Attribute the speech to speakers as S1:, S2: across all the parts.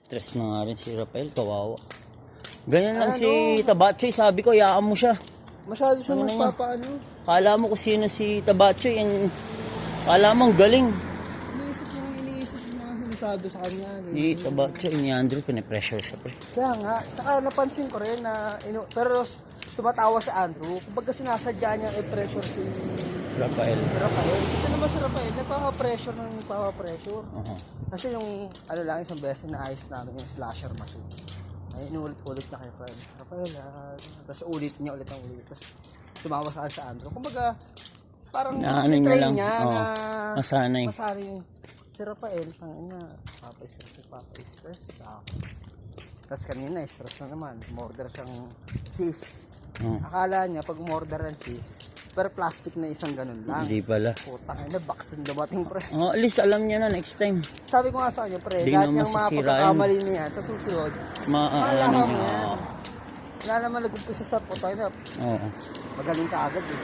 S1: Stress na nga rin si Rafael, kawawa. Ganyan lang si Tabachoy, sabi ko, iyaan mo siya.
S2: Masyado siya
S1: Ano na yun?
S2: magpapaano.
S1: Kala mo kung sino si Tabachoy, yung... Kala mo ang galing.
S2: Iniisip yung mga sinasabi sa kanya.
S1: Ni Tabachoy, ni Andrew, pinipressure siya pre.
S2: Kaya nga, tsaka napansin ko rin na, pero tumatawa si Andrew. Kumbaga sinasadya niya i-pressure si
S1: Rafael.
S2: Rafael. Ito naman si Rafael, nagpapa-pressure ng nagpapa-pressure. Kasi yung, ano lang, isang beses na ayos namin yung slasher machine. Ay, inuulit-ulit na kay Rafael. Rafael, tapos ulit niya ulit ang ulit. Tapos tumawa sa Andrew. Kumbaga, parang
S1: Ano niya lang,
S2: niya na
S1: masanay.
S2: masanay si Rafael. Papa-stress. Tapos kanina, stress na naman. Umorder siyang cheese. Akala niya, pag umorder ng cheese, pero plastic na isang ganun lang.
S1: Hindi pala.
S2: Putang ina, box yung dumating, pre.
S1: At least alam niya na next time.
S2: Sabi ko nga sa kanya, pre,
S1: Di
S2: lahat
S1: na
S2: ng mga
S1: masisira
S2: pagkakamali niya sa susunod, malaman
S1: Ano
S2: mo
S1: niya.
S2: yan. Wala naman nag-umpisa sa putang ina.
S1: Oo.
S2: Magaling ka agad eh.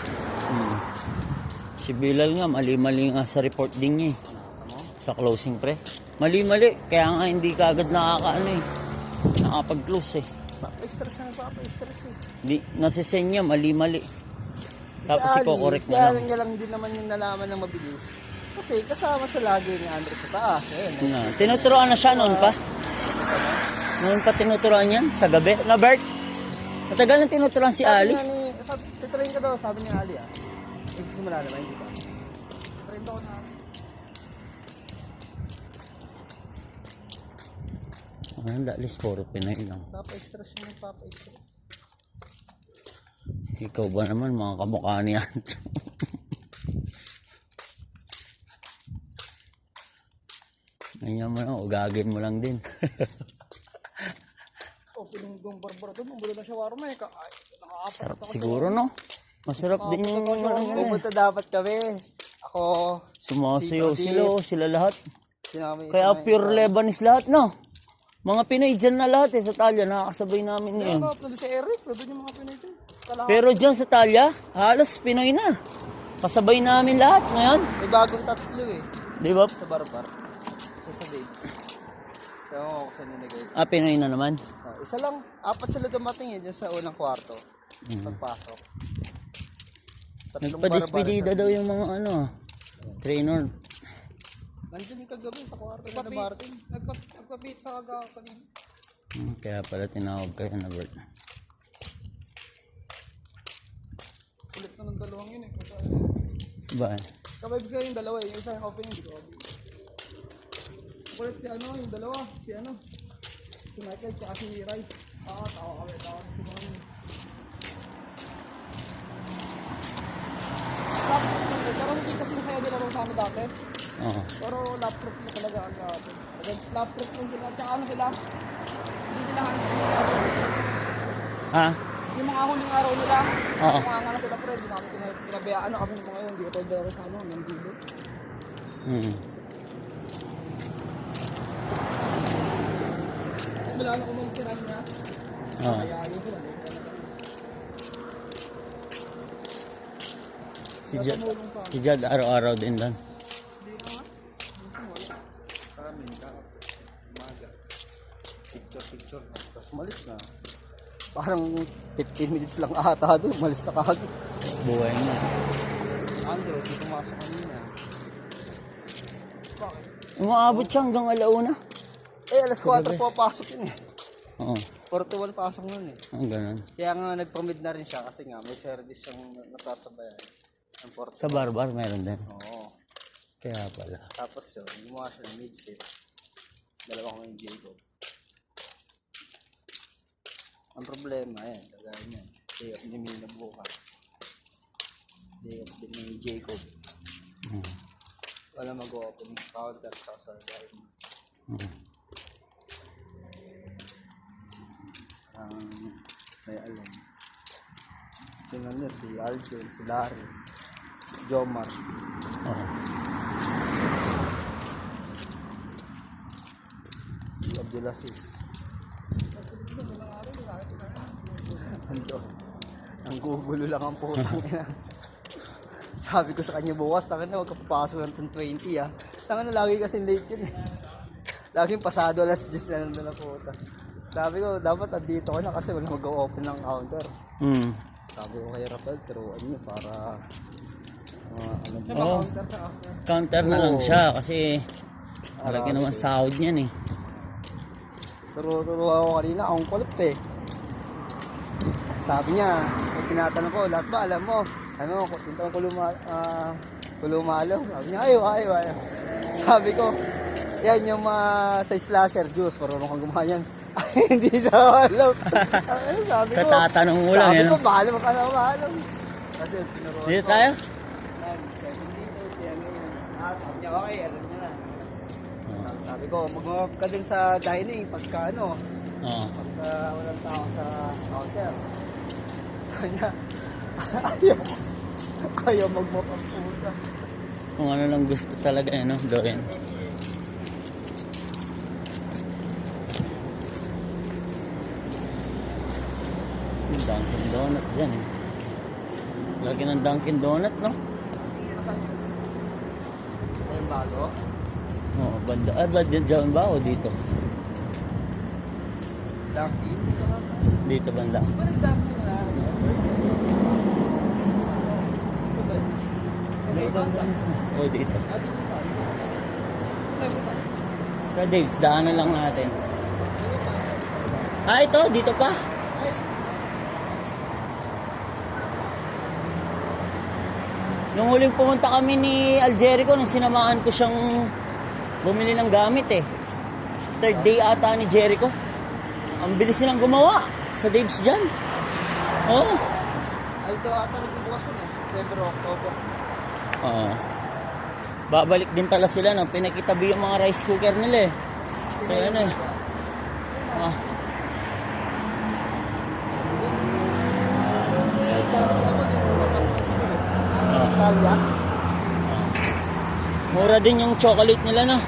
S1: Si Bilal nga, mali-mali nga sa report din niya eh. Sa closing pre. Mali-mali, kaya nga hindi ka agad nakakaano eh. Nakapag-close eh.
S2: Papa-stress eh.
S1: Di, nasisend niya, mali-mali. Tapos
S2: si Ali,
S1: i-correct na
S2: kaya
S1: lang.
S2: niya lang din naman yung nalaman ng mabilis. Kasi kasama sa lagi ni Andres sa taas. Ayun,
S1: Na, tinuturoan na siya noon pa. Noon pa tinuturoan yan, sa gabi. Na Bert, matagal na tinuturoan si Ali.
S2: Tutuloyin ka daw, sabi ni Ali ah. Nagsimula naman, hindi ba? Tutuloyin daw na.
S1: At least puro Pinoy lang.
S2: Papa-stress yung papa-stress.
S1: Ikaw ba naman, mga kamukha niyan? Ganyan mo lang, ugagin mo lang din.
S2: Pinunggong barbara doon, mabulo na shawarma eh.
S1: Sarap siguro, no? Masarap din yung
S2: Pupunta dapat kami. Ako,
S1: sumasayaw sila lahat.
S2: sinami.
S1: Kaya pure Lebanese lahat, no? Mga Pinoy dyan na lahat eh, sa Talya, nakakasabay namin ngayon.
S2: Nandun si Eric, nandun yung mga Pinoy dyan.
S1: Pero dyan sa Talya, halos Pinoy na. Kasabay namin lahat ngayon.
S2: May bagong tatlo eh.
S1: Di ba?
S2: Sa barbar. Isa sa date. Kaya ako sa nilagay.
S1: Pinoy na naman.
S2: Isa lang, apat sila dumating eh, dyan sa unang kwarto. Pagpasok.
S1: Nagpa-despedida daw yung mga trainer.
S2: Nandiyan yung kagabi sa kwarto na Martin. Nagpa-beat sa kanina.
S1: Kaya pala tinawag kayo na Bert.
S2: Ulit na ng dalawang yun eh.
S1: Ba?
S2: Kabayb ko yung dalawa eh. Yung isa yung opening, hindi ko opening. Ulit si yung dalawa. Si Michael tsaka si Rice. Tawa kami. Si mga yun. Pero hindi kasi masaya din ako sa ano dati.
S1: Oo.
S2: Pero laptop na talaga ang dati. Laptop yung sila. Tsaka ano sila. Hindi nila hands
S1: Ha?
S2: yung mga huling araw nila.
S1: Oo.
S2: Mga nga na sila pre. Hindi namin pinabayaan. Kami mga ngayon. Hindi ko tayo dalawa sa nandito. Wala na kung magsiran niya.
S1: Oo.
S2: Kaya ayun sila.
S1: Si Jad araw-araw din doon.
S2: Picture. Tapos malis na. Parang 15 minutes lang ata doon. Malis na kagad.
S1: Buhay niya.
S2: Andrew, di pumasok kanina.
S1: Umaabot siya hanggang alauna.
S2: Eh, alas 4 po pasok yun eh.
S1: Oo.
S2: 41 pasok nun eh.
S1: Ang ganun.
S2: Kaya nga nagpamid na rin siya kasi nga may service yung nasasabayan.
S1: Sa barbar meron din.
S2: Oo.
S1: Kaya pala.
S2: Tapos yun, gumawa siya ng mid-shift. Dalawa ko yung Jacob. Ang problema, ayan, kagaya niya. Day off ni Mina bukas. Day off din ni Jacob. Wala mag-open yung counter sa gaya mo. May alam. Tingnan niya si Aljon, si Larry, si Jomar. Si Abdulaziz. Ang gugulo lang ang putang ina. Sabi ko sa kanya bukas, tangan na huwag ka papasok ng 10:20 ah. Tangan na lagi kasi late yun eh. Laging pasado alas 10 na nandun na puta. Sabi ko, dapat andito ko na kasi wala mag-open ng counter.
S1: Hmm.
S2: Sabi ko kay Rafael, turuan niyo para ano ba?
S1: Oh,
S2: Counter sa counter.
S1: counter na lang siya kasi malaki naman sahod niyan eh.
S2: Turo ako kanina, akong kulit eh. Sabi niya, kung tinatanong ko, lahat ba alam mo? Ano, ito ang kulumalo. Sabi niya, ayaw. Sabi ko, yan yung sa slasher juice, marunong kang gumawa yan. Ay, hindi na alam. Sabi ko,
S1: Katatanong mo lang
S2: sabi
S1: yan.
S2: ko, mahal mo ka na maalam. Kasi tinuruan
S1: Dito
S2: ko.
S1: tayo?
S2: 7 liters, yan ngayon. Sabi niya, okay, alam niya na. Sabi ko, mag-map ka din sa dining pagka ano,
S1: Oo.
S2: pagka walang tao sa counter. Kanya, ayaw mag-map ang puta.
S1: Kung ano lang gusto talaga ano, gawin. Yung Dunkin Donut dyan eh. Lagi ng Dunkin Donut, no?
S2: Ayun bago.
S1: Oo, banda. Ba dyan ba o dito?
S2: Dunkin.
S1: Dito banda.
S2: Ba nag-dunkin na?
S1: O dito.
S2: Ah, dito sa akin.
S1: Sa Dave's, daanan lang natin. Ah, ito, dito pa. Nung huling pumunta kami ni Aljerico, nung sinamahan ko siyang bumili ng gamit eh. Third day ata ni Jericho. Ang bilis nilang gumawa sa Dave's dyan. Oo.
S2: Ay, ito ata nagbubukas yun eh. September, October.
S1: Oo. Babalik din pala sila nang pinakitabi yung mga rice cooker nila eh. Kaya ano eh. Ah.
S2: Kaya?
S1: Mura din yung chocolate nila no.